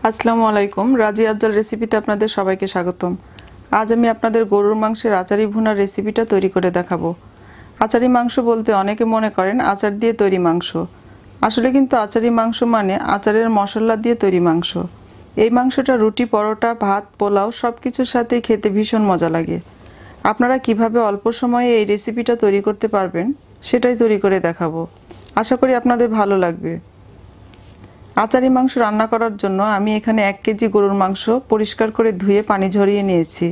আসসালামু আলাইকুম। রাজিয়া আব্দুল রেসিপিতে আপনাদের সবাইকে স্বাগতম। আজ আমি আপনাদের গরুর মাংসের আচারি ভুনার রেসিপিটা তৈরি করে দেখাবো। আচারি মাংস বলতে অনেকে মনে করেন আচার দিয়ে তৈরি মাংস। আসলে কিন্তু আচারি মাংস মানে আচারের মশলা দিয়ে তৈরি মাংস। এই মাংসটা রুটি, পরোটা, ভাত, পোলাও সব কিছুর সাথেই খেতে ভীষণ মজা লাগে। আপনারা কিভাবে অল্প সময়ে এই রেসিপিটা তৈরি করতে পারবেন সেটাই তৈরি করে দেখাবো। আশা করি আপনাদের ভালো লাগবে। আচারি মাংস রান্না করার জন্য আমি এখানে 1 কেজি গরুর মাংস পরিষ্কার করে ধুয়ে পানি ঝরিয়ে নিয়েছি।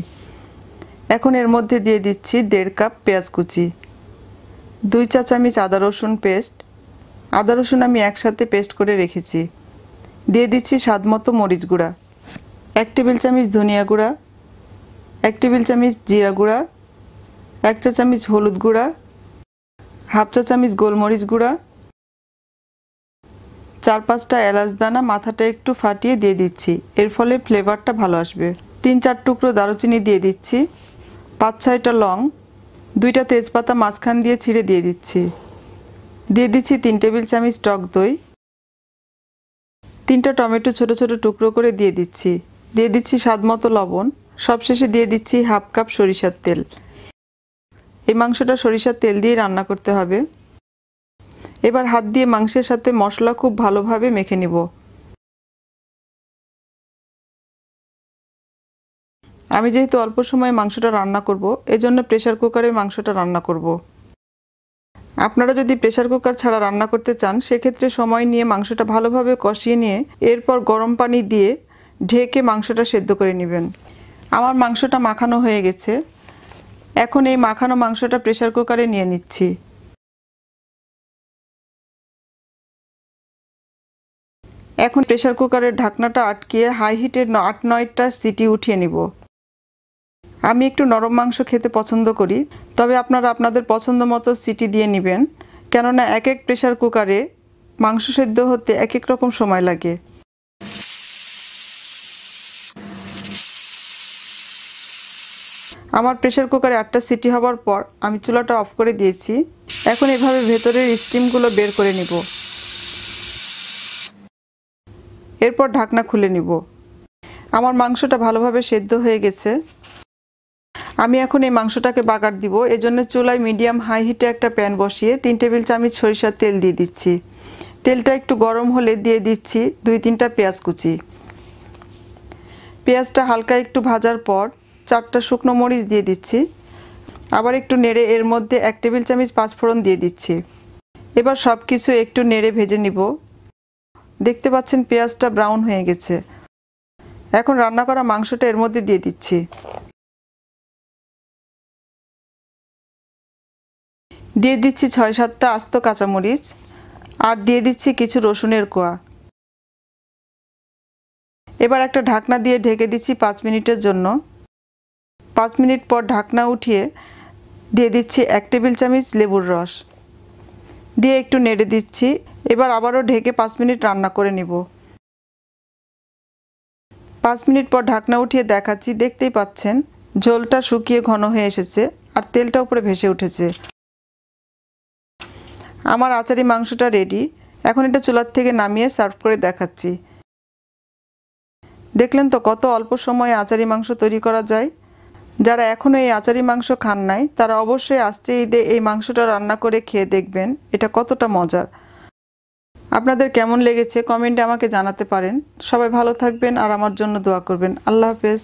এখন এর মধ্যে দিয়ে দিচ্ছি 1.5 কাপ পেঁয়াজ কুচি, 2 চা চামচ আদা রসুন পেস্ট। আদা রসুন আমি একসাথে পেস্ট করে রেখেছি। দিয়ে দিচ্ছি স্বাদমতো মরিচ গুঁড়া, 1 টেবিল চামচ ধনিয়া গুঁড়া, 1 টেবিল চামচ জিরা গুঁড়া, 1 চা চামচ হলুদ গুঁড়া, হাফ চা চামচ গোলমরিচ গুঁড়া, 4-5টা এলাচ দানা মাথাটা একটু ফাটিয়ে দিয়ে দিচ্ছি, এর ফলে ফ্লেভারটা ভালো আসবে। 3-4 টুকরো দারুচিনি দিয়ে দিচ্ছি, 5-6টা লং, 2টা তেজপাতা মাঝখান দিয়ে ছিঁড়ে দিয়ে দিচ্ছি। দিয়ে দিচ্ছি 3 টেবিল চামচ টক দই, 3টা টমেটো ছোট ছোট টুকরো করে দিয়ে দিচ্ছি। দিয়ে দিচ্ছি স্বাদমতো লবণ। সবশেষে দিয়ে দিচ্ছি হাফ কাপ সরিষার তেল। এই মাংসটা সরিষার তেল দিয়ে রান্না করতে হবে। এবার হাত দিয়ে মাংসের সাথে মশলা খুব ভালোভাবে মেখে নিব। আমি যেহেতু অল্প সময়ে মাংসটা রান্না করব, এজন্য প্রেসার কুকারে মাংসটা রান্না করব। আপনারা যদি প্রেসার কুকার ছাড়া রান্না করতে চান সেক্ষেত্রে সময় নিয়ে মাংসটা ভালোভাবে কষিয়ে নিয়ে এরপর গরম পানি দিয়ে ঢেকে মাংসটা সেদ্ধ করে নেবেন। আমার মাংসটা মাখানো হয়ে গেছে। এখন এই মাখানো মাংসটা প্রেসার কুকারে নিয়ে নিচ্ছি। এখন প্রেসার কুকারের ঢাকনাটা আটকিয়ে হাই হিটে 8-9টা সিটি উঠিয়ে নিব। আমি একটু নরম মাংস খেতে পছন্দ করি, তবে আপনারা আপনাদের পছন্দ মতো সিটি দিয়ে নেবেন, কেননা এক এক প্রেসার কুকারে মাংস সেদ্ধ হতে এক এক রকম সময় লাগে। আমার প্রেসার কুকারে 8টা সিটি হবার পর আমি চুলাটা অফ করে দিয়েছি। এখন এভাবে ভেতরের স্টিমগুলো বের করে নিব। এরপর ঢাকনা খুলে নিব। আমার মাংসটা ভালোভাবে সেদ্ধ হয়ে গেছে। আমি এখন এই মাংসটাকে বাগার দিব। এজন্য চুলায় মিডিয়াম হাই হিটে একটা প্যান বসিয়ে 3 টেবিল চামচ সরিষার তেল দিয়ে দিচ্ছি। তেলটা একটু গরম হলে দিয়ে দিচ্ছি 2-3টা পেঁয়াজ কুচি। পেঁয়াজটা হালকা একটু ভাজার পর 4টা শুকনো মরিচ দিয়ে দিচ্ছি। আবার একটু নেড়ে এর মধ্যে 1 টেবিল চামচ পাঁচফোড়ন দিয়ে দিচ্ছি। এবার সব কিছু একটু নেড়ে ভেজে নিব। দেখতে পাচ্ছেন পেঁয়াজটা ব্রাউন হয়ে গেছে। এখন রান্না করা মাংসটা এর মধ্যে দিয়ে দিচ্ছি। দিয়ে দিচ্ছি 6-7টা আস্ত কাঁচামরিচ আর দিয়ে দিচ্ছি কিছু রসুনের কোয়া। এবার একটা ঢাকনা দিয়ে ঢেকে দিচ্ছি 5 মিনিটের জন্য। 5 মিনিট পর ঢাকনা উঠিয়ে দিয়ে দিচ্ছি 1 টেবিল চামচ লেবুর রস দিয়ে একটু নেড়ে দিচ্ছি। এবার আবারও ঢেকে 5 মিনিট রান্না করে নিব। 5 মিনিট পর ঢাকনা উঠিয়ে দেখাচ্ছি। দেখতেই পাচ্ছেন ঝোলটা শুকিয়ে ঘন হয়ে এসেছে আর তেলটা উপরে ভেসে উঠেছে। আমার আচারি মাংসটা রেডি। এখন এটা চুলার থেকে নামিয়ে সার্ভ করে দেখাচ্ছি। দেখলেন তো কত অল্প সময়ে আচারি মাংস তৈরি করা যায়। যারা এখনও এই আচারি মাংস খান নাই তারা অবশ্যই আসছে ঈদে এই মাংসটা রান্না করে খেয়ে দেখবেন এটা কতটা মজার। আপনাদের কেমন লেগেছে কমেন্টে আমাকে জানাতে পারেন। সবাই ভালো থাকবেন আর আমার জন্য দোয়া করবেন। আল্লাহ হাফেজ।